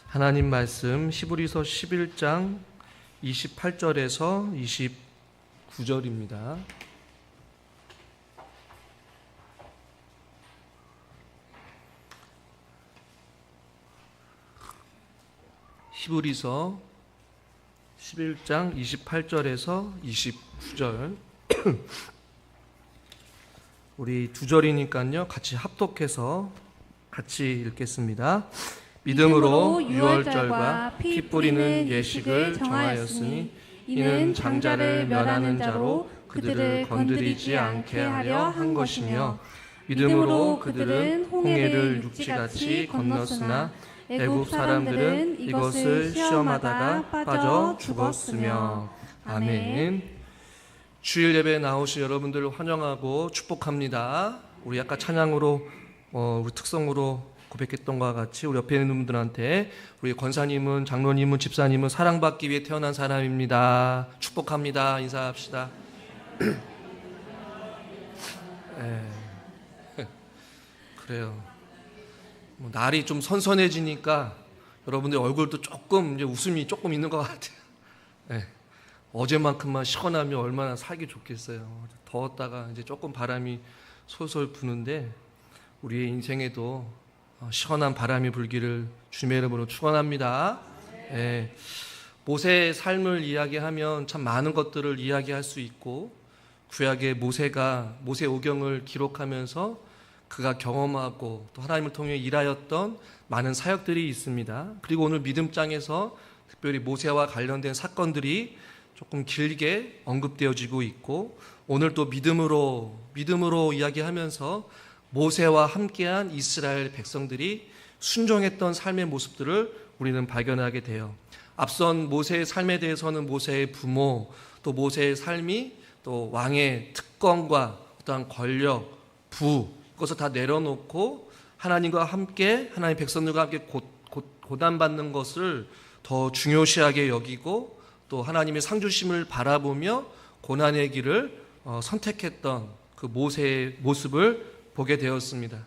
하나님 말씀 히브리서 11장 28절에서 29절입니다. 히브리서 11장 28절에서 29절 우리 두 절이니까요 같이 합독해서 같이 읽겠습니다. 믿음으로 유월절과 피 뿌리는 예식을 정하였으니 이는 장자를 멸하는 자로 그들을 건드리지 않게 하려 한 것이며 믿음으로 그들은 홍해를 육지같이 건넜으나 애굽 사람들은 이것을 시험하다가 빠져 죽었으며. 아멘. 주일 예배에 나오신 여러분들을 환영하고 축복합니다. 우리 아까 찬양으로 우리 특성으로 고백했던 것과 같이 우리 옆에 있는 분들한테 우리 권사님은, 장로님은, 집사님은 사랑받기 위해 태어난 사람입니다. 축복합니다. 인사합시다. 그래요. 날이 좀 선선해지니까 여러분들 얼굴도 조금 이제 웃음이 조금 있는 것 같아요. 어제만큼만 시원하면 얼마나 살기 좋겠어요. 더웠다가 이제 조금 바람이 솔솔 부는데 우리의 인생에도 시원한 바람이 불기를 주님의 이름으로 축원합니다. 모세의 삶을 이야기하면 참 많은 것들을 이야기할 수 있고, 구약의 모세 오경을 기록하면서 그가 경험하고 또 하나님을 통해 일하였던 많은 사역들이 있습니다. 그리고 오늘 믿음장에서 특별히 모세와 관련된 사건들이 조금 길게 언급되어지고 있고, 오늘 또 믿음으로 이야기하면서 모세와 함께한 이스라엘 백성들이 순종했던 삶의 모습들을 우리는 발견하게 돼요. 앞선 모세의 삶에 대해서는 모세의 부모, 또 모세의 삶이 또 왕의 특권과 어떠한 권력, 부, 그것을 다 내려놓고 하나님과 함께, 하나님 백성들과 함께 고난받는 것을 더 중요시하게 여기고 또 하나님의 상주심을 바라보며 고난의 길을 선택했던 그 모세의 모습을 보게 되었습니다.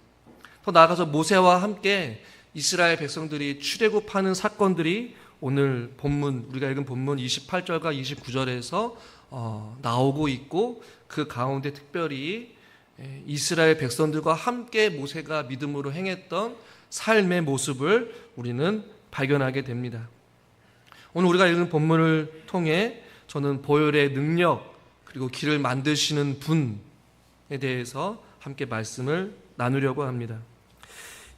더 나아가서 모세와 함께 이스라엘 백성들이 출애굽하는 사건들이 오늘 본문, 우리가 읽은 본문 28절과 29절에서 나오고 있고, 그 가운데 특별히 이스라엘 백성들과 함께 모세가 믿음으로 행했던 삶의 모습을 우리는 발견하게 됩니다. 오늘 우리가 읽은 본문을 통해 저는 보혈의 능력 그리고 길을 만드시는 분에 대해서 함께 말씀을 나누려고 합니다.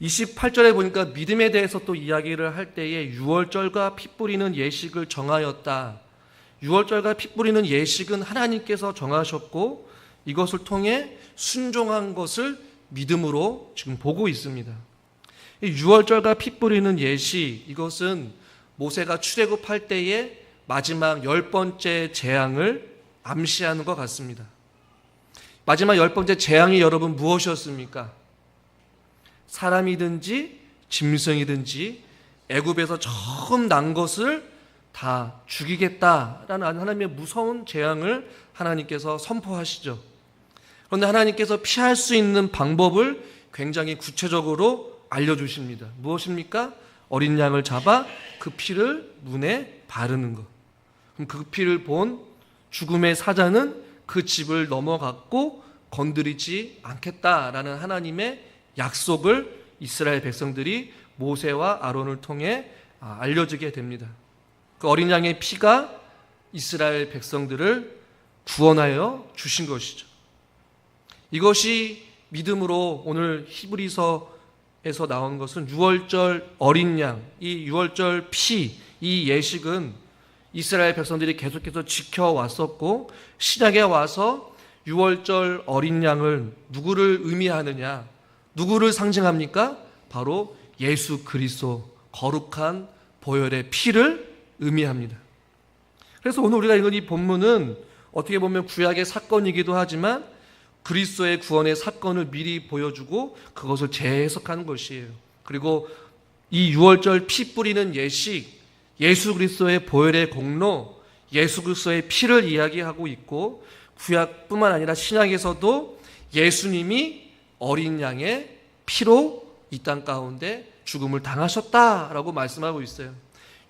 28절에 보니까 믿음에 대해서 또 이야기를 할 때에 유월절과 피 뿌리는 예식을 정하였다. 유월절과 피 뿌리는 예식은 하나님께서 정하셨고 이것을 통해 순종한 것을 믿음으로 지금 보고 있습니다. 이 유월절과 피 뿌리는 예식, 이것은 모세가 출애굽할 때의 마지막 10번째 재앙을 암시하는 것 같습니다. 마지막 10번째 재앙이 여러분 무엇이었습니까? 사람이든지 짐승이든지 애굽에서 처음 난 것을 다 죽이겠다라는 하나님의 무서운 재앙을 하나님께서 선포하시죠. 그런데 하나님께서 피할 수 있는 방법을 굉장히 구체적으로 알려주십니다. 무엇입니까? 어린 양을 잡아 그 피를 문에 바르는 것. 그럼 그 피를 본 죽음의 사자는 그 집을 넘어갔고 건드리지 않겠다라는 하나님의 약속을 이스라엘 백성들이 모세와 아론을 통해 알려주게 됩니다. 그 어린 양의 피가 이스라엘 백성들을 구원하여 주신 것이죠. 이것이 믿음으로 오늘 히브리서에서 나온 것은 유월절 어린 양, 이 유월절 피, 이 예식은 이스라엘 백성들이 계속해서 지켜왔었고, 신약에 와서 유월절 어린 양을 누구를 의미하느냐, 누구를 상징합니까? 바로 예수 그리스도, 거룩한 보혈의 피를 의미합니다. 그래서 오늘 우리가 읽은 이 본문은 어떻게 보면 구약의 사건이기도 하지만 그리스도의 구원의 사건을 미리 보여주고 그것을 재해석하는 것이에요. 그리고 이 유월절 피 뿌리는 예식, 예수 그리스도의 보혈의 공로, 예수 그리스도의 피를 이야기하고 있고, 구약뿐만 아니라 신약에서도 예수님이 어린 양의 피로 이 땅 가운데 죽음을 당하셨다라고 말씀하고 있어요.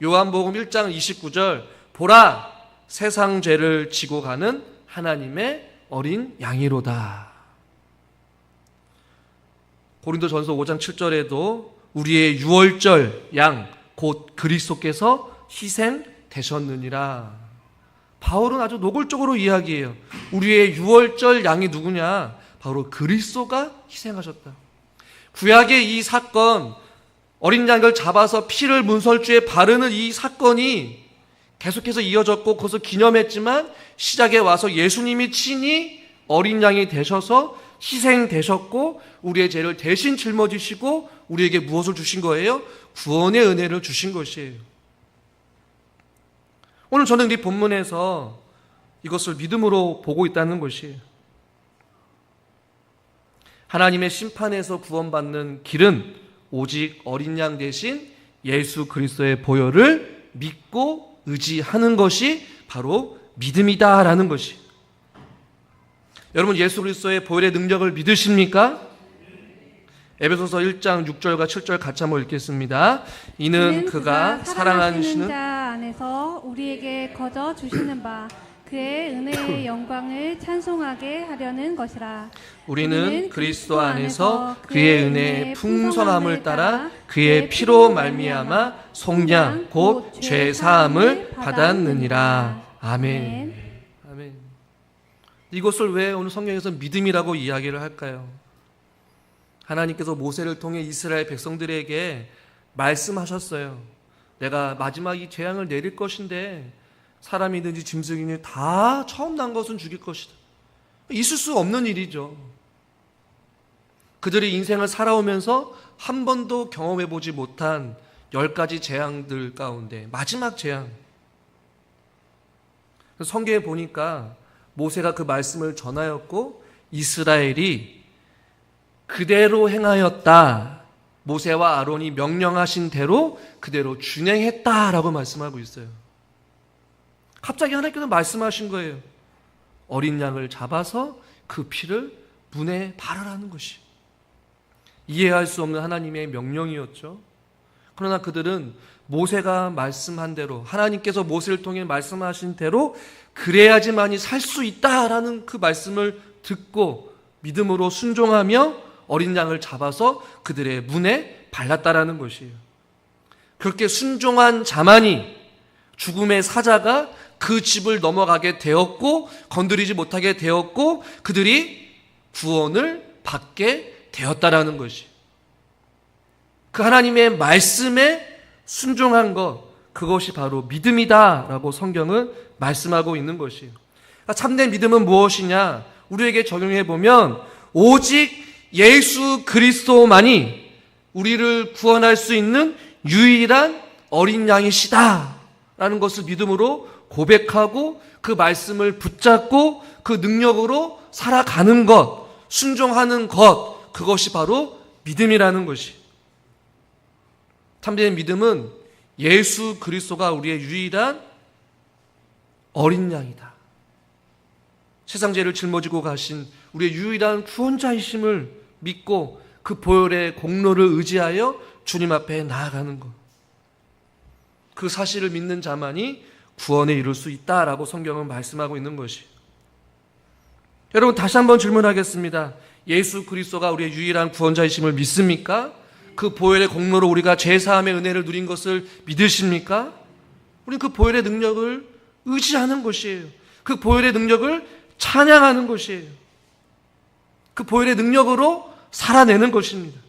요한복음 1장 29절, 보라, 세상 죄를 지고 가는 하나님의 어린 양이로다. 고린도전서 5장 7절에도 우리의 유월절 양 곧 그리스도께서 희생되셨느니라. 바울은 아주 노골적으로 이야기해요. 우리의 유월절 양이 누구냐? 바로 그리스도가 희생하셨다. 구약의 이 사건, 어린 양을 잡아서 피를 문설주에 바르는 이 사건이 계속해서 이어졌고 그것을 기념했지만 시작에 와서 예수님이 친히 어린 양이 되셔서 희생되셨고 우리의 죄를 대신 짊어지시고 우리에게 무엇을 주신 거예요? 구원의 은혜를 주신 것이에요. 오늘 저는 이 본문에서 이것을 믿음으로 보고 있다는 것이에요. 하나님의 심판에서 구원받는 길은 오직 어린 양 대신 예수 그리스도의 보혈을 믿고 의지하는 것이 바로 믿음이다라는 것이. 여러분, 예수 그리스도의 보혈의 능력을 믿으십니까? 에베소서 1장 6절과 7절 같이 한번 읽겠습니다. 이는 그가 사랑하시는 자 안에서 우리에게 거저 주시는 바 그의 은혜의 영광을 찬송하게 하려는 것이라. 우리는 그리스도 안에서 그의 은혜의 풍성함을 따라 그의 피로 말미암아 속량 곧 죄 사함을 받았느니라. 아멘. 아멘. 이것을 왜 오늘 성경에서 믿음이라고 이야기를 할까요? 하나님께서 모세를 통해 이스라엘 백성들에게 말씀하셨어요. 내가 마지막 이 재앙을 내릴 것인데 사람이든지 짐승이든지 다 처음 난 것은 죽일 것이다. 있을 수 없는 일이죠. 그들이 인생을 살아오면서 한 번도 경험해보지 못한 10가지 재앙들 가운데 마지막 재앙. 성경에 보니까 모세가 그 말씀을 전하였고 이스라엘이 그대로 행하였다. 모세와 아론이 명령하신 대로 그대로 준행했다라고 말씀하고 있어요. 갑자기 하나님께서 말씀하신 거예요. 어린 양을 잡아서 그 피를 문에 바르라는 것이. 이해할 수 없는 하나님의 명령이었죠. 그러나 그들은 모세가 말씀한 대로, 하나님께서 모세를 통해 말씀하신 대로 그래야지만이 살 수 있다라는 그 말씀을 듣고 믿음으로 순종하며 어린 양을 잡아서 그들의 문에 발랐다라는 것이에요. 그렇게 순종한 자만이, 죽음의 사자가 그 집을 넘어가게 되었고 건드리지 못하게 되었고 그들이 구원을 받게 되었다라는 것이. 그 하나님의 말씀에 순종한 것, 그것이 바로 믿음이다라고 성경은 말씀하고 있는 것이에요. 참된 믿음은 무엇이냐? 우리에게 적용해 보면 오직 예수 그리스도만이 우리를 구원할 수 있는 유일한 어린 양이시다라는 것을 믿음으로 고백하고 그 말씀을 붙잡고 그 능력으로 살아가는 것, 순종하는 것, 그것이 바로 믿음이라는 것이. 참된 믿음은 예수 그리스도가 우리의 유일한 어린 양이다. 세상 죄를 짊어지고 가신 우리의 유일한 구원자이심을 믿고 그 보혈의 공로를 의지하여 주님 앞에 나아가는 것. 그 사실을 믿는 자만이 구원에 이룰 수 있다라고 성경은 말씀하고 있는 것이. 여러분, 다시 한번 질문하겠습니다. 예수 그리스도가 우리의 유일한 구원자이심을 믿습니까? 그 보혈의 공로로 우리가 죄사함의 은혜를 누린 것을 믿으십니까? 우리는 그 보혈의 능력을 의지하는 것이에요. 그 보혈의 능력을 찬양하는 것이에요. 그 보혈의 능력으로 살아내는 것입니다.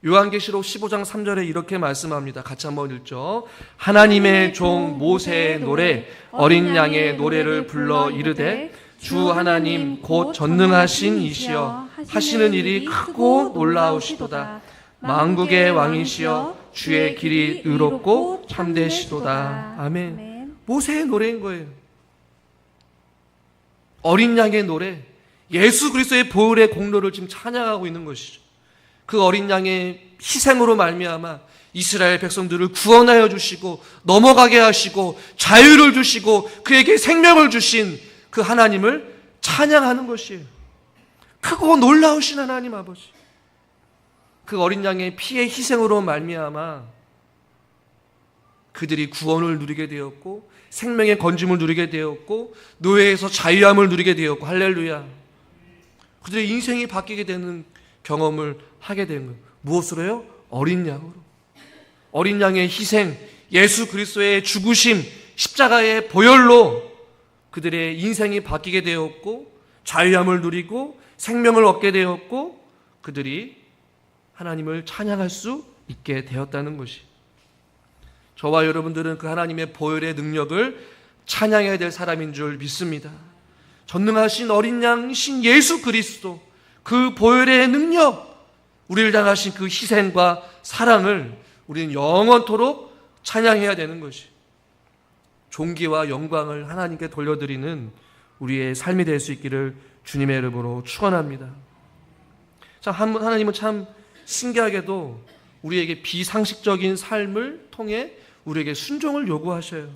요한계시록 15장 3절에 이렇게 말씀합니다. 같이 한번 읽죠. 하나님의 종 모세의 노래, 어린 양의 노래를 불러 이르되 주 하나님 곧 전능하신 이시여 하시는 일이 크고 놀라우시도다. 만국의 왕이시여 주의 길이 의롭고 참되시도다. 아멘. 모세의 노래인 거예요. 어린 양의 노래, 예수 그리스도의 보혈의 공로를 지금 찬양하고 있는 것이죠. 그 어린 양의 희생으로 말미암아 이스라엘 백성들을 구원하여 주시고 넘어가게 하시고 자유를 주시고 그에게 생명을 주신 그 하나님을 찬양하는 것이에요. 크고 놀라우신 하나님 아버지. 그 어린 양의 피의 희생으로 말미암아 그들이 구원을 누리게 되었고 생명의 건짐을 누리게 되었고 노예에서 자유함을 누리게 되었고, 할렐루야. 그들의 인생이 바뀌게 되는 경험을 하게 된 거예요. 무엇으로요? 어린 양으로. 어린 양의 희생, 예수 그리스도의 죽으심, 십자가의 보혈로 그들의 인생이 바뀌게 되었고 자유함을 누리고 생명을 얻게 되었고 그들이 하나님을 찬양할 수 있게 되었다는 것이, 저와 여러분들은 그 하나님의 보혈의 능력을 찬양해야 될 사람인 줄 믿습니다. 전능하신 어린 양이신 예수 그리스도, 그 보혈의 능력, 우리를 향하신 그 희생과 사랑을 우리는 영원토록 찬양해야 되는 것이, 존귀와 영광을 하나님께 돌려드리는 우리의 삶이 될 수 있기를 주님의 이름으로 축원합니다. 자, 하나님은 참 신기하게도 우리에게 비상식적인 삶을 통해 우리에게 순종을 요구하셔요.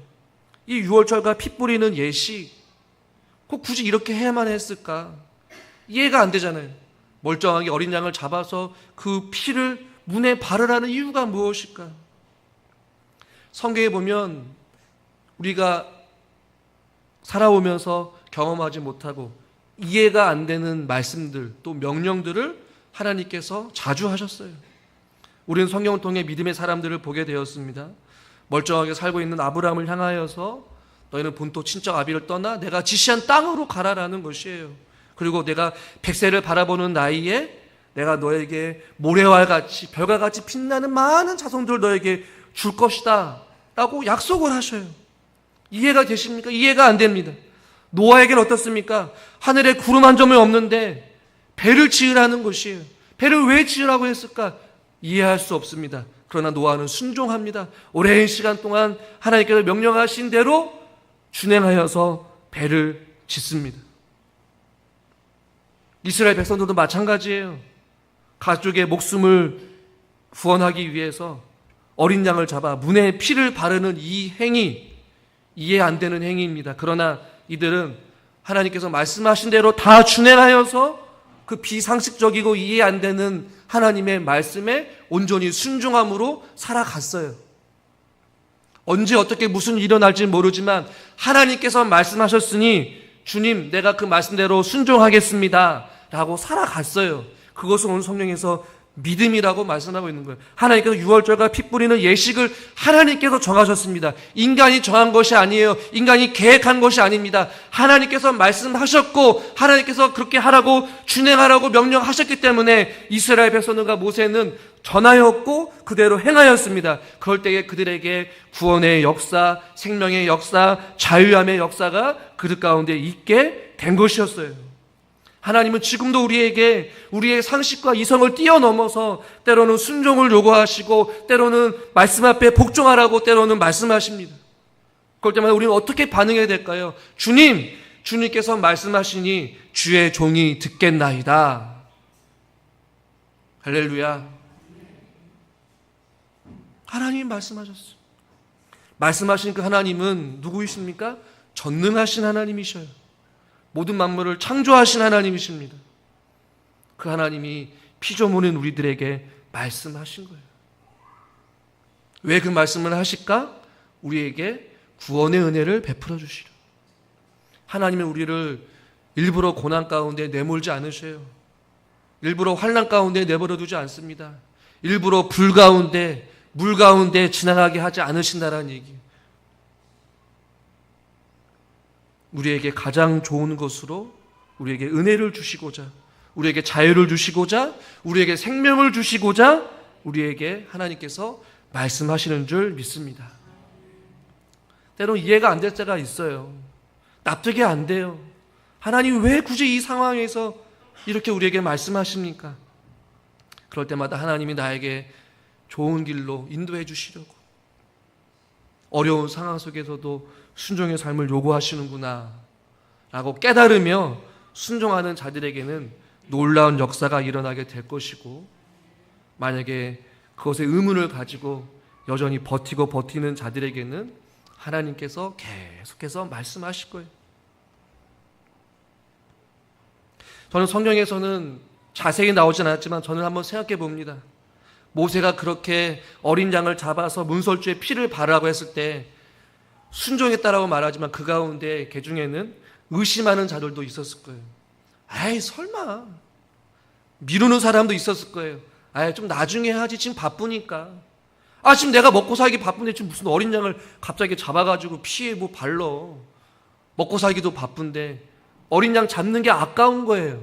이 유월절과 피 뿌리는 예시, 꼭 굳이 이렇게 해야만 했을까? 이해가 안 되잖아요. 멀쩡하게 어린 양을 잡아서 그 피를 문에 바르라는 이유가 무엇일까? 성경에 보면 우리가 살아오면서 경험하지 못하고 이해가 안 되는 말씀들, 또 명령들을 하나님께서 자주 하셨어요. 우리는 성경을 통해 믿음의 사람들을 보게 되었습니다. 멀쩡하게 살고 있는 아브라함을 향하여서 너희는 본토 친척 아비를 떠나 내가 지시한 땅으로 가라라는 것이에요. 그리고 내가 백세를 바라보는 나이에 내가 너에게 모래와 같이 별과 같이 빛나는 많은 자손들을 너에게 줄 것이다 라고 약속을 하셔요. 이해가 되십니까? 이해가 안 됩니다. 노아에게는 어떻습니까? 하늘에 구름 한 점이 없는데 배를 지으라는 것이에요. 배를 왜 지으라고 했을까? 이해할 수 없습니다. 그러나 노아는 순종합니다. 오랜 시간 동안 하나님께서 명령하신 대로 준행하여서 배를 짓습니다. 이스라엘 백성들도 마찬가지예요. 가족의 목숨을 구원하기 위해서 어린 양을 잡아 문에 피를 바르는 이 행위, 이해 안 되는 행위입니다. 그러나 이들은 하나님께서 말씀하신 대로 다 준행하여서 그 비상식적이고 이해 안 되는 하나님의 말씀에 온전히 순종함으로 살아갔어요. 언제 어떻게 무슨 일이 일어날지 모르지만 하나님께서 말씀하셨으니 주님 내가 그 말씀대로 순종하겠습니다 라고 살아갔어요. 그것을 오늘 성경에서 믿음이라고 말씀하고 있는 거예요. 하나님께서 유월절과 피 뿌리는 예식을 하나님께서 정하셨습니다. 인간이 정한 것이 아니에요. 인간이 계획한 것이 아닙니다. 하나님께서 말씀하셨고 하나님께서 그렇게 하라고 준행하라고 명령하셨기 때문에 이스라엘 백성들과 모세는 전하였고 그대로 행하였습니다. 그럴 때에 그들에게 구원의 역사, 생명의 역사, 자유함의 역사가 그들 가운데 있게 된 것이었어요. 하나님은 지금도 우리에게 우리의 상식과 이성을 뛰어넘어서 때로는 순종을 요구하시고 때로는 말씀 앞에 복종하라고 때로는 말씀하십니다. 그럴 때마다 우리는 어떻게 반응해야 될까요? 주님께서 말씀하시니 주의 종이 듣겠나이다. 할렐루야. 하나님이 말씀하셨어요. 말씀하신 그 하나님은 누구이십니까? 전능하신 하나님이셔요. 모든 만물을 창조하신 하나님이십니다. 그 하나님이 피조물인 우리들에게 말씀하신 거예요. 왜 그 말씀을 하실까? 우리에게 구원의 은혜를 베풀어 주시려. 하나님은 우리를 일부러 고난 가운데 내몰지 않으셔요. 일부러 환난 가운데 내버려 두지 않습니다. 일부러 불 가운데, 물 가운데 지나가게 하지 않으신다라는 얘기예요. 우리에게 가장 좋은 것으로 우리에게 은혜를 주시고자, 우리에게 자유를 주시고자, 우리에게 생명을 주시고자 우리에게 하나님께서 말씀하시는 줄 믿습니다. 때로 이해가 안 될 때가 있어요. 납득이 안 돼요. 하나님 왜 굳이 이 상황에서 이렇게 우리에게 말씀하십니까? 그럴 때마다 하나님이 나에게 좋은 길로 인도해 주시려고, 어려운 상황 속에서도 순종의 삶을 요구하시는구나 라고 깨달으며 순종하는 자들에게는 놀라운 역사가 일어나게 될 것이고, 만약에 그것에 의문을 가지고 여전히 버티는 자들에게는 하나님께서 계속해서 말씀하실 거예요. 저는 성경에서는 자세히 나오진 않았지만 저는 한번 생각해 봅니다. 모세가 그렇게 어린 양을 잡아서 문설주에 피를 바르라고 했을 때 순종했다라고 말하지만 그 가운데 그 중에는 의심하는 자들도 있었을 거예요. 아이 설마, 미루는 사람도 있었을 거예요. 아이 좀 나중에 하지, 지금 바쁘니까. 지금 내가 먹고 살기 바쁜데 지금 무슨 어린 양을 갑자기 잡아가지고 피에 뭐 발러. 먹고 살기도 바쁜데 어린 양 잡는 게 아까운 거예요.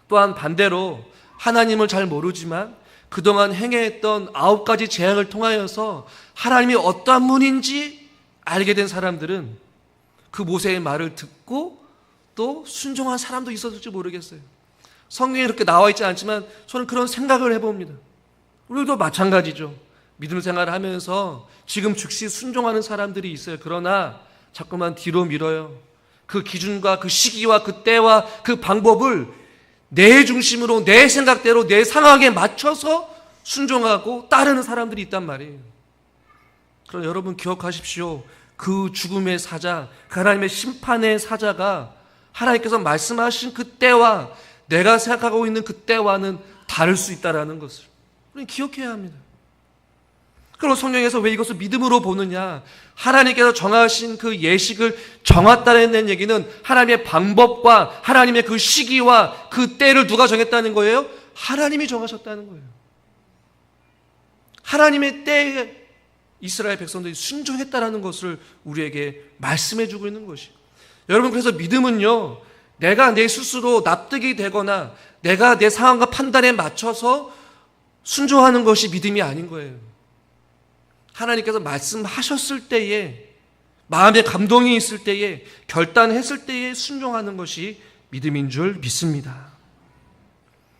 또한 반대로 하나님을 잘 모르지만 그동안 행해했던 9가지 재앙을 통하여서 하나님이 어떠한 분인지 알게 된 사람들은 그 모세의 말을 듣고 또 순종한 사람도 있었을지 모르겠어요. 성경에 이렇게 나와 있지 않지만 저는 그런 생각을 해봅니다. 우리도 마찬가지죠. 믿음 생활을 하면서 지금 즉시 순종하는 사람들이 있어요. 그러나 자꾸만 뒤로 밀어요. 그 기준과 그 시기와 그 때와 그 방법을 내 중심으로, 내 생각대로, 내 상황에 맞춰서 순종하고 따르는 사람들이 있단 말이에요. 그럼 여러분 기억하십시오. 그 죽음의 사자, 그 하나님의 심판의 사자가 하나님께서 말씀하신 그 때와 내가 생각하고 있는 그 때와는 다를 수 있다는 것을 우리는 기억해야 합니다. 그럼 성경에서 왜 이것을 믿음으로 보느냐? 하나님께서 정하신 그 예식을 정했다는 얘기는 하나님의 방법과 하나님의 그 시기와 그 때를 누가 정했다는 거예요? 하나님이 정하셨다는 거예요. 하나님의 때에 이스라엘 백성들이 순종했다는 것을 우리에게 말씀해 주고 있는 것이에요. 여러분, 그래서 믿음은요, 내가 내 스스로 납득이 되거나 내가 내 상황과 판단에 맞춰서 순종하는 것이 믿음이 아닌 거예요. 하나님께서 말씀하셨을 때에, 마음에 감동이 있을 때에, 결단했을 때에 순종하는 것이 믿음인 줄 믿습니다.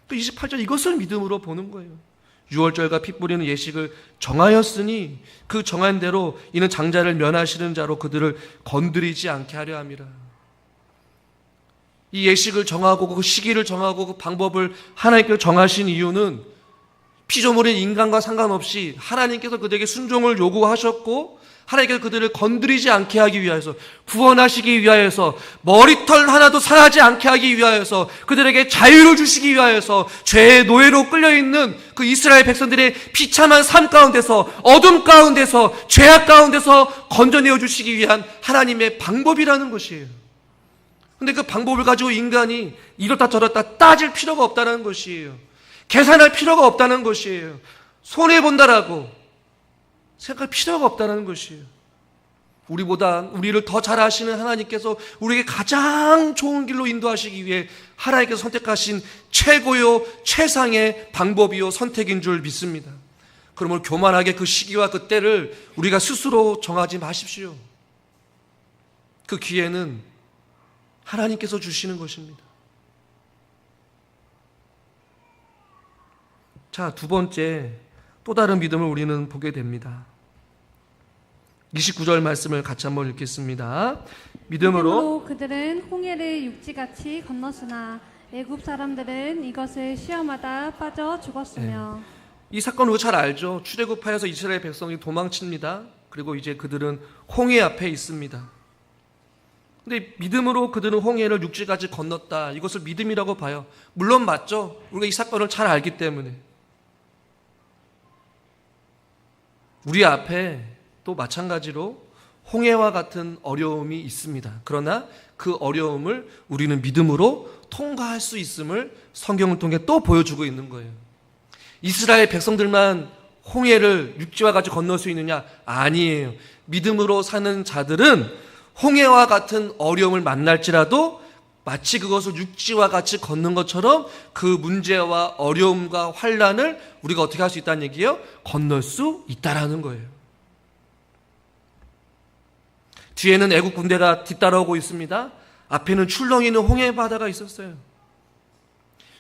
또 28절, 이것을 믿음으로 보는 거예요. 유월절과 피 뿌리는 예식을 정하였으니 그 정한 대로 이는 장자를 면하시는 자로 그들을 건드리지 않게 하려 함이라. 이 예식을 정하고 그 시기를 정하고 그 방법을 하나님께서 정하신 이유는 피조물인 인간과 상관없이 하나님께서 그들에게 순종을 요구하셨고 하나님께서 그들을 건드리지 않게 하기 위하여서, 구원하시기 위하여서, 머리털 하나도 상하지 않게 하기 위하여서, 그들에게 자유를 주시기 위하여서 죄의 노예로 끌려있는 그 이스라엘 백성들의 비참한 삶 가운데서, 어둠 가운데서, 죄악 가운데서 건져내어 주시기 위한 하나님의 방법이라는 것이에요. 근데 그 방법을 가지고 인간이 이렇다 저렇다 따질 필요가 없다는 것이에요. 계산할 필요가 없다는 것이에요. 손해본다라고 생각할 필요가 없다는 것이에요. 우리를 더 잘 아시는 하나님께서 우리에게 가장 좋은 길로 인도하시기 위해 하나님께서 선택하신 최고요 최상의 방법이요 선택인 줄 믿습니다. 그러므로 교만하게 그 시기와 그 때를 우리가 스스로 정하지 마십시오. 그 기회는 하나님께서 주시는 것입니다. 자, 두 번째, 또 다른 믿음을 우리는 보게 됩니다. 29절 말씀을 같이 한번 읽겠습니다. 믿음으로 그들은 홍해를 육지같이 건넜으나 애굽 사람들은 이것을 시험하다 빠져 죽었으며. 이 사건 우리가 잘 알죠. 출애굽하여서 이스라엘 백성이 도망칩니다. 그리고 이제 그들은 홍해 앞에 있습니다. 근데 믿음으로 그들은 홍해를 육지같이 건넜다. 이것을 믿음이라고 봐요. 물론 맞죠. 우리가 이 사건을 잘 알기 때문에. 우리 앞에 또 마찬가지로 홍해와 같은 어려움이 있습니다. 그러나 그 어려움을 우리는 믿음으로 통과할 수 있음을 성경을 통해 또 보여주고 있는 거예요. 이스라엘 백성들만 홍해를 육지와 같이 건널 수 있느냐? 아니에요. 믿음으로 사는 자들은 홍해와 같은 어려움을 만날지라도 마치 그것을 육지와 같이 걷는 것처럼 그 문제와 어려움과 환난을 우리가 어떻게 할 수 있다는 얘기예요? 건널 수 있다라는 거예요. 뒤에는 애국 군대가 뒤따라오고 있습니다. 앞에는 출렁이는 홍해 바다가 있었어요.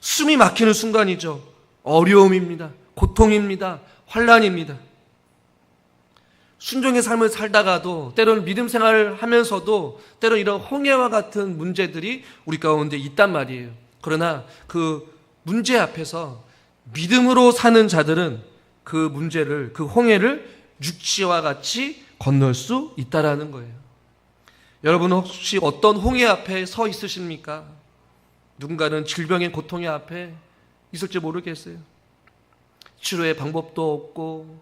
숨이 막히는 순간이죠. 어려움입니다. 고통입니다. 환난입니다. 순종의 삶을 살다가도 때로는 믿음 생활을 하면서도 때로는 이런 홍해와 같은 문제들이 우리 가운데 있단 말이에요. 그러나 그 문제 앞에서 믿음으로 사는 자들은 그 문제를, 그 홍해를 육지와 같이 건널 수 있다라는 거예요. 여러분은 혹시 어떤 홍해 앞에 서 있으십니까? 누군가는 질병의 고통의 앞에 있을지 모르겠어요. 치료의 방법도 없고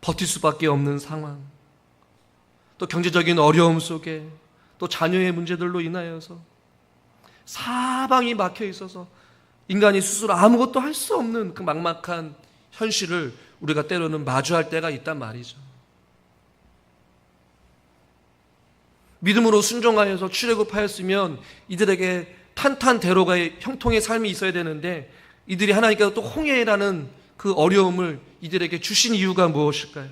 버틸 수밖에 없는 상황, 또 경제적인 어려움 속에 또 자녀의 문제들로 인하여서 사방이 막혀 있어서 인간이 스스로 아무것도 할 수 없는 그 막막한 현실을 우리가 때로는 마주할 때가 있단 말이죠. 믿음으로 순종하여서 출애굽하였으면 이들에게 탄탄대로가의 형통의 삶이 있어야 되는데 이들이 하나님께서 또 홍해라는 그 어려움을 이들에게 주신 이유가 무엇일까요?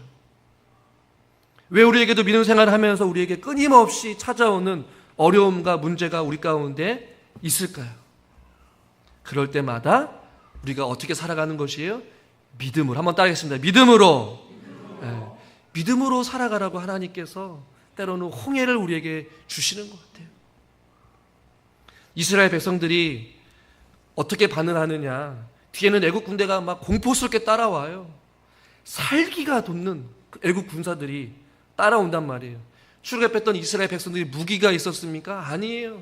왜 우리에게도 믿음 생활을 하면서 우리에게 끊임없이 찾아오는 어려움과 문제가 우리 가운데 있을까요? 그럴 때마다 우리가 어떻게 살아가는 것이에요? 믿음으로. 한번 따라하겠습니다. 믿음으로. 네. 믿음으로 살아가라고 하나님께서 때로는 홍해를 우리에게 주시는 것 같아요. 이스라엘 백성들이 어떻게 반응하느냐. 뒤에는 애국 군대가 막 공포스럽게 따라와요. 살기가 돋는 애국 군사들이 따라온단 말이에요. 출애굽했던 이스라엘 백성들이 무기가 있었습니까? 아니에요.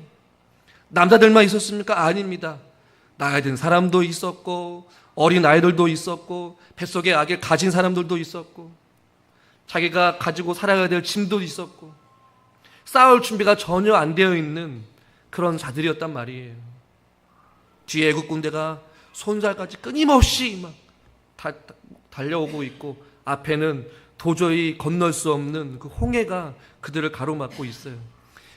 남자들만 있었습니까? 아닙니다. 나이 든 사람도 있었고 어린 아이들도 있었고 뱃속에 아기를 가진 사람들도 있었고 자기가 가지고 살아가야 될 짐도 있었고 싸울 준비가 전혀 안 되어 있는 그런 자들이었단 말이에요. 뒤에 애국 군대가 손살까지 끊임없이 막 달려오고 있고 앞에는 도저히 건널 수 없는 그 홍해가 그들을 가로막고 있어요.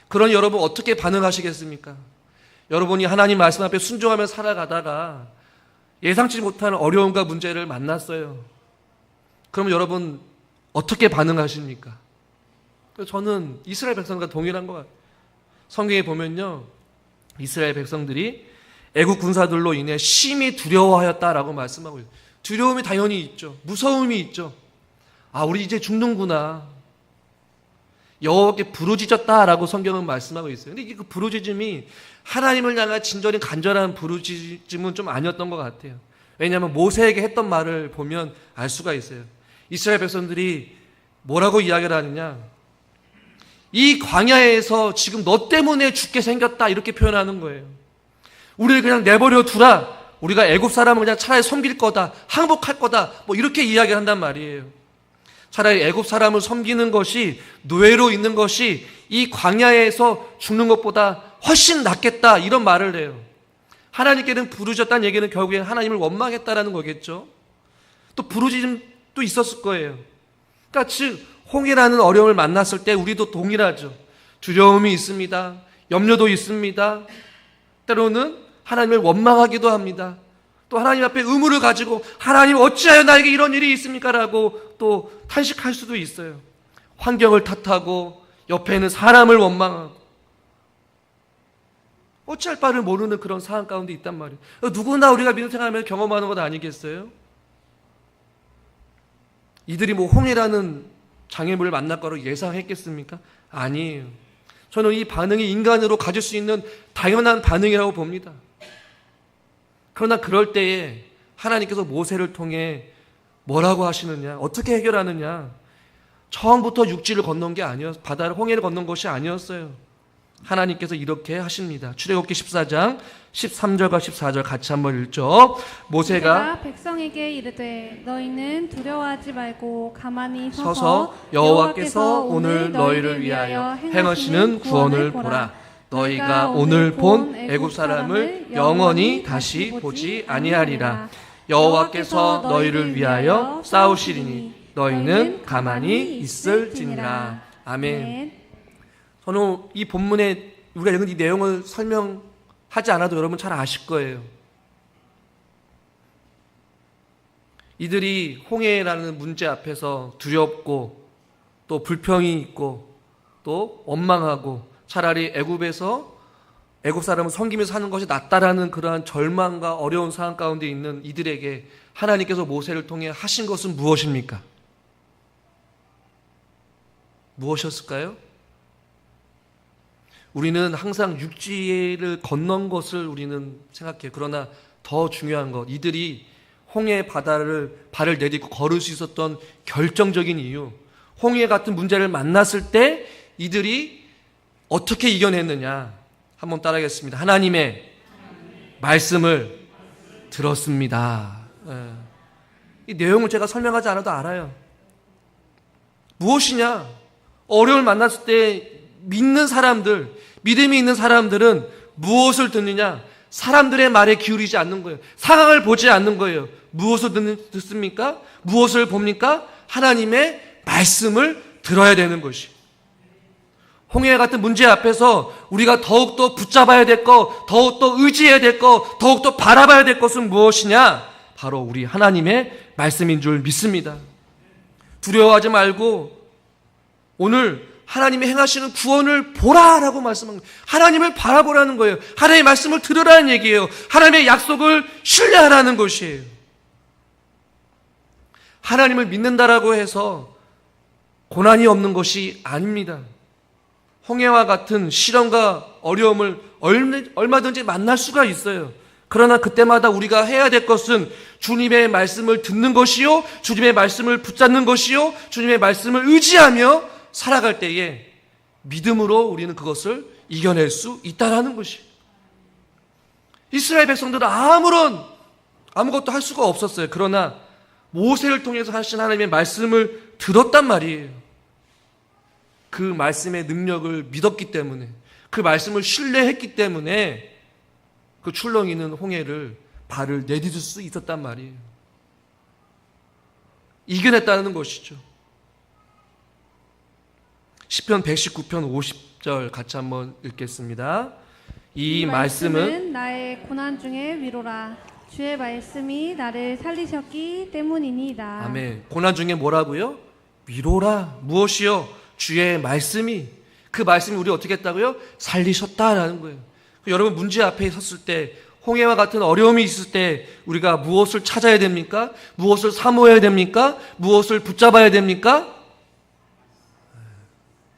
그런 여러분 어떻게 반응하시겠습니까? 여러분이 하나님 말씀 앞에 순종하며 살아가다가 예상치 못한 어려움과 문제를 만났어요. 그럼 여러분 어떻게 반응하십니까? 저는 이스라엘 백성과 동일한 것 같아요. 성경에 보면요, 이스라엘 백성들이 애국 군사들로 인해 심히 두려워하였다라고 말씀하고 있어요. 두려움이 당연히 있죠. 무서움이 있죠. 아, 우리 이제 죽는구나. 여호와께 부르짖었다라고 성경은 말씀하고 있어요. 근데 그 부르짖음이 하나님을 향한 진정한 간절한 부르짖음은 좀 아니었던 것 같아요. 왜냐하면 모세에게 했던 말을 보면 알 수가 있어요. 이스라엘 백성들이 뭐라고 이야기를 하느냐, 이 광야에서 지금 너 때문에 죽게 생겼다 이렇게 표현하는 거예요. 우리를 그냥 내버려 두라. 우리가 애굽 사람을 그냥 차라리 섬길 거다, 항복할 거다, 뭐 이렇게 이야기를 한단 말이에요. 차라리 애굽 사람을 섬기는 것이, 노예로 있는 것이 이 광야에서 죽는 것보다 훨씬 낫겠다, 이런 말을 해요. 하나님께는 부르짖었다는 얘기는 결국엔 하나님을 원망했다라는 거겠죠. 또 부르짖음도 있었을 거예요. 그러니까 즉 홍해라는 어려움을 만났을 때 우리도 동일하죠. 두려움이 있습니다. 염려도 있습니다. 때로는 하나님을 원망하기도 합니다. 또 하나님 앞에 의무를 가지고 하나님 어찌하여 나에게 이런 일이 있습니까? 라고 또 탄식할 수도 있어요. 환경을 탓하고 옆에 있는 사람을 원망하고 어찌할 바를 모르는 그런 상황 가운데 있단 말이에요. 누구나 우리가 믿음 생활하면서 경험하는 것 아니겠어요? 이들이 뭐 홍해라는 장애물을 만날 거로 예상했겠습니까? 아니에요. 저는 이 반응이 인간으로 가질 수 있는 당연한 반응이라고 봅니다. 그러나 그럴 때에 하나님께서 모세를 통해 뭐라고 하시느냐, 어떻게 해결하느냐, 처음부터 육지를 건넌 게 아니었어요. 바다를, 홍해를 건넌 것이 아니었어요. 하나님께서 이렇게 하십니다. 출애굽기 14장 13절과 14절 같이 한번 읽죠. 모세가 백성에게 이르되 너희는 두려워하지 말고 가만히 서서 여호와께서 오늘 너희를 위하여 행하시는 구원을 보라. 너희가 오늘 본 애굽 사람을 영원히 다시 보지 아니하리라. 여호와께서 너희를 위하여 싸우시리니 너희는 가만히 있을지니라. 아멘. 저는 이 본문에 우리가 읽은 이 내용을 설명하지 않아도 여러분 잘 아실 거예요. 이들이 홍해라는 문제 앞에서 두렵고 또 불평이 있고 또 원망하고 차라리 애굽에서 애굽 사람을 섬기면서 사는 것이 낫다라는 그러한 절망과 어려운 상황 가운데 있는 이들에게 하나님께서 모세를 통해 하신 것은 무엇입니까? 무엇이었을까요? 우리는 항상 육지를 건넌 것을 우리는 생각해요. 그러나 더 중요한 것, 이들이 홍해 바다를 발을 내딛고 걸을 수 있었던 결정적인 이유, 홍해 같은 문제를 만났을 때 이들이 어떻게 이겨냈느냐, 한번 따라하겠습니다. 하나님의 말씀을 들었습니다. 이 내용을 제가 설명하지 않아도 알아요. 무엇이냐? 어려움을 만났을 때 믿는 사람들, 믿음이 있는 사람들은 무엇을 듣느냐? 사람들의 말에 기울이지 않는 거예요. 상황을 보지 않는 거예요. 무엇을 듣습니까? 무엇을 봅니까? 하나님의 말씀을 들어야 되는 것이. 홍해와 같은 문제 앞에서 우리가 더욱더 붙잡아야 될 것, 더욱더 의지해야 될 것, 더욱더 바라봐야 될 것은 무엇이냐? 바로 우리 하나님의 말씀인 줄 믿습니다. 두려워하지 말고 오늘 하나님이 행하시는 구원을 보라라고 말씀한 거예요. 하나님을 바라보라는 거예요. 하나님의 말씀을 들으라는 얘기예요. 하나님의 약속을 신뢰하라는 것이에요. 하나님을 믿는다라고 해서 고난이 없는 것이 아닙니다. 홍해와 같은 시련과 어려움을 얼마든지 만날 수가 있어요. 그러나 그때마다 우리가 해야 될 것은 주님의 말씀을 듣는 것이요, 주님의 말씀을 붙잡는 것이요, 주님의 말씀을 의지하며 살아갈 때에 믿음으로 우리는 그것을 이겨낼 수 있다는 것이. 이스라엘 백성들은 아무것도 할 수가 없었어요. 그러나 모세를 통해서 하신 하나님의 말씀을 들었단 말이에요. 그 말씀의 능력을 믿었기 때문에, 그 말씀을 신뢰했기 때문에 그 출렁이는 홍해를 발을 내디딜 수 있었단 말이에요. 이겨냈다는 것이죠. 시편 119편 50절 같이 한번 읽겠습니다. 이 말씀은 나의 고난 중에 위로라. 주의 말씀이 나를 살리셨기 때문이니이다. 아멘. 고난 중에 뭐라고요? 위로라. 무엇이요? 주의 말씀이. 그 말씀이 우리 어떻게 했다고요? 살리셨다라는 거예요. 여러분 문제 앞에 섰을 때, 홍해와 같은 어려움이 있을 때 우리가 무엇을 찾아야 됩니까? 무엇을 사모해야 됩니까? 무엇을 붙잡아야 됩니까?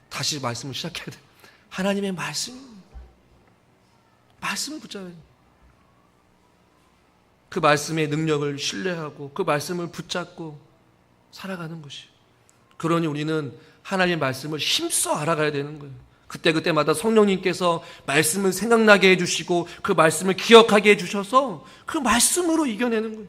다시 말씀을 시작해야 돼요. 하나님의 말씀을 붙잡아야 돼요. 그 말씀의 능력을 신뢰하고 그 말씀을 붙잡고 살아가는 것이. 그러니 우리는 하나님의 말씀을 힘써 알아가야 되는 거예요. 그때마다 성령님께서 말씀을 생각나게 해주시고 그 말씀을 기억하게 해주셔서 그 말씀으로 이겨내는 거예요.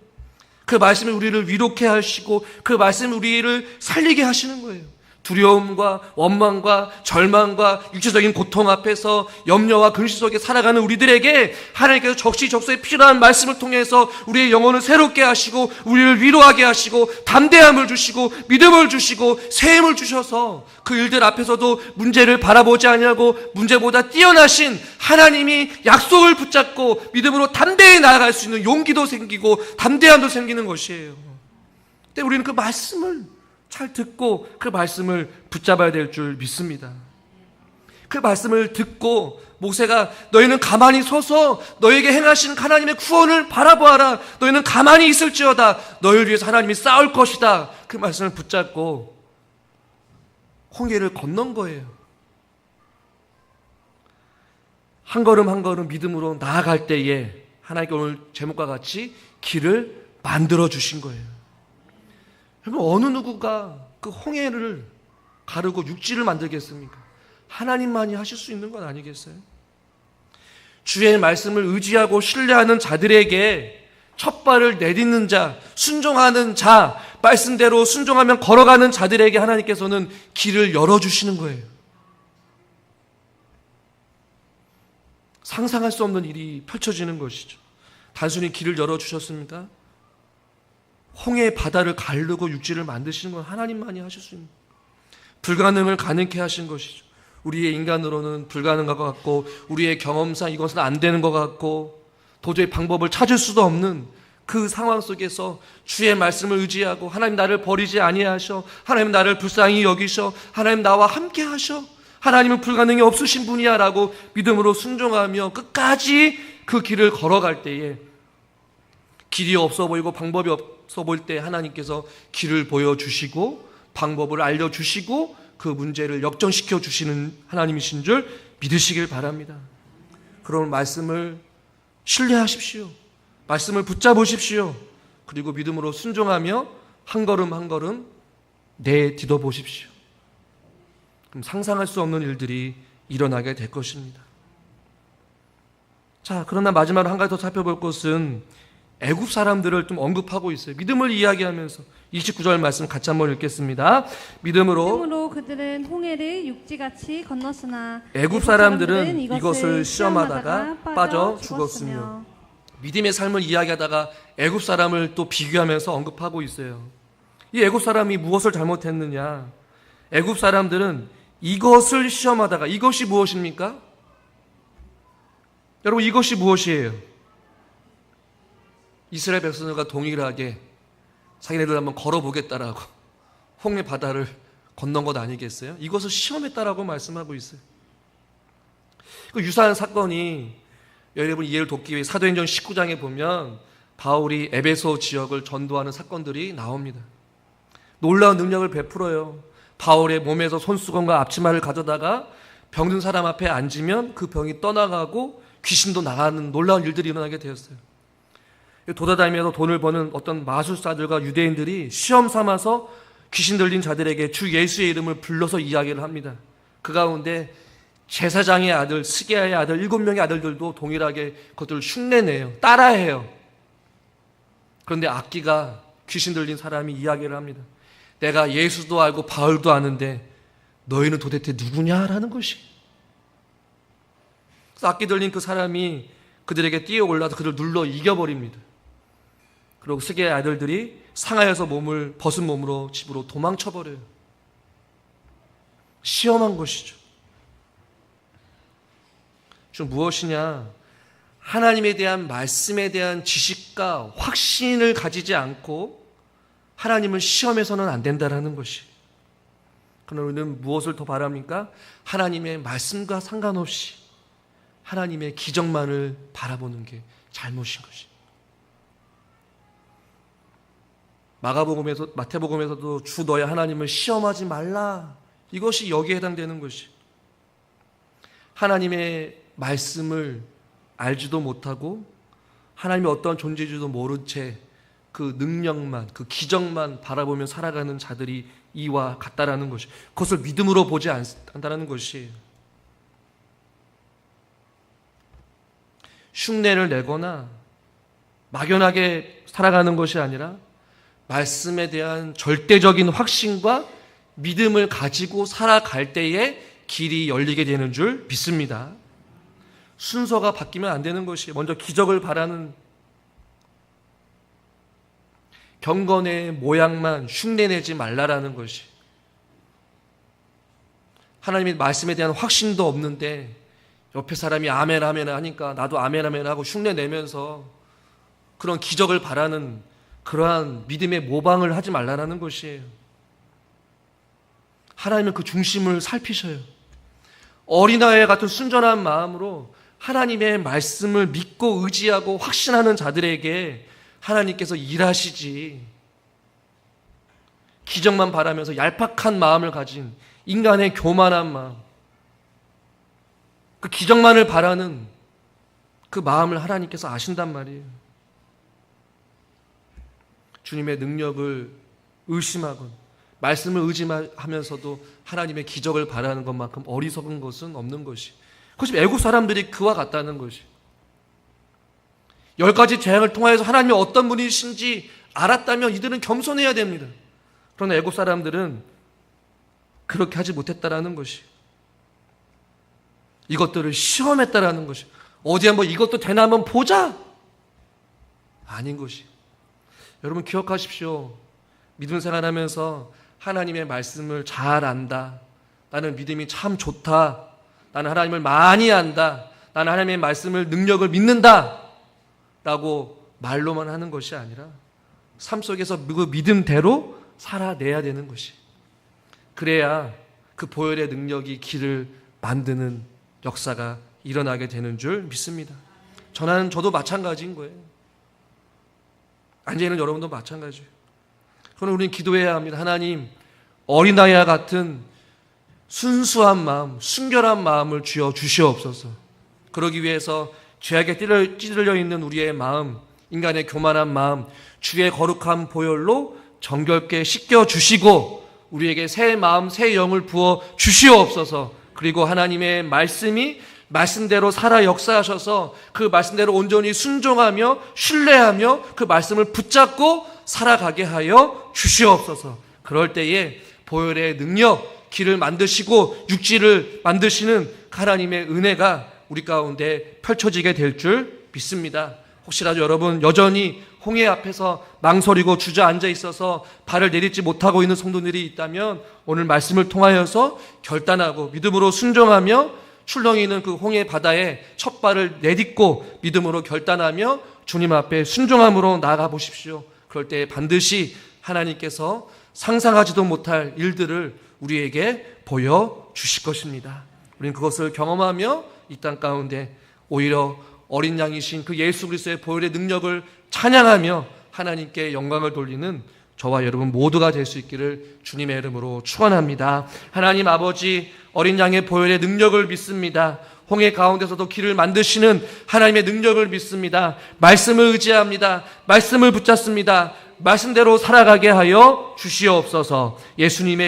그 말씀이 우리를 위로케 하시고 그 말씀이 우리를 살리게 하시는 거예요. 두려움과 원망과 절망과 육체적인 고통 앞에서 염려와 근심 속에 살아가는 우리들에게 하나님께서 적시적소에 필요한 말씀을 통해서 우리의 영혼을 새롭게 하시고 우리를 위로하게 하시고 담대함을 주시고 믿음을 주시고 새 힘을 주셔서 그 일들 앞에서도 문제를 바라보지 아니하고 문제보다 뛰어나신 하나님이 약속을 붙잡고 믿음으로 담대히 나아갈 수 있는 용기도 생기고 담대함도 생기는 것이에요. 근데 우리는 그 말씀을 잘 듣고 그 말씀을 붙잡아야 될 줄 믿습니다. 그 말씀을 듣고 모세가 너희는 가만히 서서 너에게 행하신 하나님의 구원을 바라보아라. 너희는 가만히 있을지어다. 너희를 위해서 하나님이 싸울 것이다. 그 말씀을 붙잡고 홍해를 건넌 거예요. 한 걸음 한 걸음 믿음으로 나아갈 때에 하나님께 오늘 제목과 같이 길을 만들어 주신 거예요. 여러분, 어느 누구가 그 홍해를 가르고 육지를 만들겠습니까? 하나님만이 하실 수 있는 건 아니겠어요? 주의 말씀을 의지하고 신뢰하는 자들에게 첫 발을 내딛는 자, 순종하는 자, 말씀대로 순종하면 걸어가는 자들에게 하나님께서는 길을 열어주시는 거예요. 상상할 수 없는 일이 펼쳐지는 것이죠. 단순히 길을 열어주셨습니까? 홍해의 바다를 가르고 육지를 만드시는 건 하나님만이 하실 수 있는, 불가능을 가능케 하신 것이죠. 우리의 인간으로는 불가능한 것 같고 우리의 경험상 이것은 안 되는 것 같고 도저히 방법을 찾을 수도 없는 그 상황 속에서 주의 말씀을 의지하고 하나님 나를 버리지 아니하셔, 하나님 나를 불쌍히 여기셔, 하나님 나와 함께 하셔, 하나님은 불가능이 없으신 분이야 라고 믿음으로 순종하며 끝까지 그 길을 걸어갈 때에 길이 없어 보이고 방법이 없어 보일 때 하나님께서 길을 보여주시고 방법을 알려주시고 그 문제를 역전시켜 주시는 하나님이신 줄 믿으시길 바랍니다. 그런 말씀을 신뢰하십시오. 말씀을 붙잡으십시오. 그리고 믿음으로 순종하며 한 걸음 한 걸음 내딛어 보십시오. 그럼 상상할 수 없는 일들이 일어나게 될 것입니다. 자, 그러나 마지막으로 한 가지 더 살펴볼 것은 애굽 사람들을 좀 언급하고 있어요. 믿음을 이야기하면서 29절 말씀 같이 한번 읽겠습니다. 믿음으로 그들은 홍해를 육지같이 건넜으나 애굽 사람들은 이것을 시험하다가 빠져 죽었으며. 믿음의 삶을 이야기하다가 애굽 사람을 또 비교하면서 언급하고 있어요. 이 애굽 사람이 무엇을 잘못했느냐? 애굽 사람들은 이것을 시험하다가, 이것이 무엇입니까? 여러분, 이것이 무엇이에요? 이스라엘 백성들과 동일하게 자기네들 한번 걸어보겠다라고 홍해 바다를 건넌 것 아니겠어요? 이것을 시험했다라고 말씀하고 있어요. 그 유사한 사건이 여러분 이해를 돕기 위해 사도행전 19장에 보면 바울이 에베소 지역을 전도하는 사건들이 나옵니다. 놀라운 능력을 베풀어요. 바울의 몸에서 손수건과 앞치마를 가져다가 병든 사람 앞에 앉으면 그 병이 떠나가고 귀신도 나가는 놀라운 일들이 일어나게 되었어요. 돌아다니면서 돈을 버는 어떤 마술사들과 유대인들이 시험 삼아서 귀신 들린 자들에게 주 예수의 이름을 불러서 이야기를 합니다. 그 가운데 제사장의 아들, 스게야의 아들 7명의 아들들도 동일하게 그것들을 흉내내요. 따라해요. 그런데 악기가 귀신 들린 사람이 이야기를 합니다. 내가 예수도 알고 바울도 아는데 너희는 도대체 누구냐라는 것이. 그래서 악기 들린 그 사람이 그들에게 뛰어올라서 그들을 눌러 이겨버립니다. 그리고 스게의 아들들이 상하여서 벗은 몸으로 집으로 도망쳐버려요. 시험한 것이죠. 좀 무엇이냐? 하나님에 대한 말씀에 대한 지식과 확신을 가지지 않고 하나님을 시험해서는 안 된다라는 것이. 그러나 우리는 무엇을 더 바랍니까? 하나님의 말씀과 상관없이 하나님의 기적만을 바라보는 게 잘못인 것이. 마태복음에서도 주 너의 하나님을 시험하지 말라. 이것이 여기에 해당되는 것이. 하나님의 말씀을 알지도 못하고 하나님의 어떤 존재인지도 모른 채 그 능력만, 그 기적만 바라보며 살아가는 자들이 이와 같다라는 것이. 그것을 믿음으로 보지 않는다는 것이. 흉내를 내거나 막연하게 살아가는 것이 아니라 말씀에 대한 절대적인 확신과 믿음을 가지고 살아갈 때에 길이 열리게 되는 줄 믿습니다. 순서가 바뀌면 안 되는 것이. 먼저 기적을 바라는 경건의 모양만 흉내내지 말라라는 것이. 하나님의 말씀에 대한 확신도 없는데 옆에 사람이 아멘 아멘 하니까 나도 아멘 아멘 하고 흉내내면서 그런 기적을 바라는 그러한 믿음의 모방을 하지 말라는 것이에요. 하나님은 그 중심을 살피셔요. 어린아이 같은 순전한 마음으로 하나님의 말씀을 믿고 의지하고 확신하는 자들에게 하나님께서 일하시지, 기적만 바라면서 얄팍한 마음을 가진 인간의 교만한 마음, 그 기적만을 바라는 그 마음을 하나님께서 아신단 말이에요. 주님의 능력을 의심하건 말씀을 의지하면서도 하나님의 기적을 바라는 것만큼 어리석은 것은 없는 것이. 그것이 애국 사람들이 그와 같다는 것이. 10가지 재앙을 통하여서 하나님이 어떤 분이신지 알았다면 이들은 겸손해야 됩니다. 그러나 애국 사람들은 그렇게 하지 못했다라는 것이. 이것들을 시험했다라는 것이. 어디 한번 이것도 되나 한번 보자, 아닌 것이. 여러분 기억하십시오. 믿음 생활하면서 하나님의 말씀을 잘 안다, 나는 믿음이 참 좋다, 나는 하나님을 많이 안다, 나는 하나님의 말씀을 능력을 믿는다 라고 말로만 하는 것이 아니라 삶 속에서 그 믿음대로 살아내야 되는 것이. 그래야 그 보혈의 능력이 길을 만드는 역사가 일어나게 되는 줄 믿습니다. 저도 마찬가지인 거예요. 앉아있는 여러분도 마찬가지예요. 그러나 우리는 기도해야 합니다. 하나님, 어린아이와 같은 순수한 마음, 순결한 마음을 주여 주시옵소서. 그러기 위해서 죄악에 찌들려 있는 우리의 마음, 인간의 교만한 마음, 주의 거룩한 보혈로 정결케 씻겨 주시고 우리에게 새 마음, 새 영을 부어 주시옵소서. 그리고 하나님의 말씀이 말씀대로 살아 역사하셔서 그 말씀대로 온전히 순종하며 신뢰하며 그 말씀을 붙잡고 살아가게 하여 주시옵소서. 그럴 때에 보혈의 능력, 길을 만드시고 육지를 만드시는 하나님의 은혜가 우리 가운데 펼쳐지게 될 줄 믿습니다. 혹시라도 여러분 여전히 홍해 앞에서 망설이고 주저앉아 있어서 발을 내딛지 못하고 있는 성도들이 있다면 오늘 말씀을 통하여서 결단하고 믿음으로 순종하며 출렁이는 그 홍해 바다에 첫 발을 내딛고 믿음으로 결단하며 주님 앞에 순종함으로 나아가 보십시오. 그럴 때 반드시 하나님께서 상상하지도 못할 일들을 우리에게 보여주실 것입니다. 우리는 그것을 경험하며 이 땅 가운데 오히려 어린 양이신 그 예수 그리스도의 보혈의 능력을 찬양하며 하나님께 영광을 돌리는 저와 여러분 모두가 될 수 있기를 주님의 이름으로 축원합니다. 하나님 아버지, 어린 양의 보혈의 능력을 믿습니다. 홍해 가운데서도 길을 만드시는 하나님의 능력을 믿습니다. 말씀을 의지합니다. 말씀을 붙잡습니다. 말씀대로 살아가게 하여 주시옵소서. 예수님의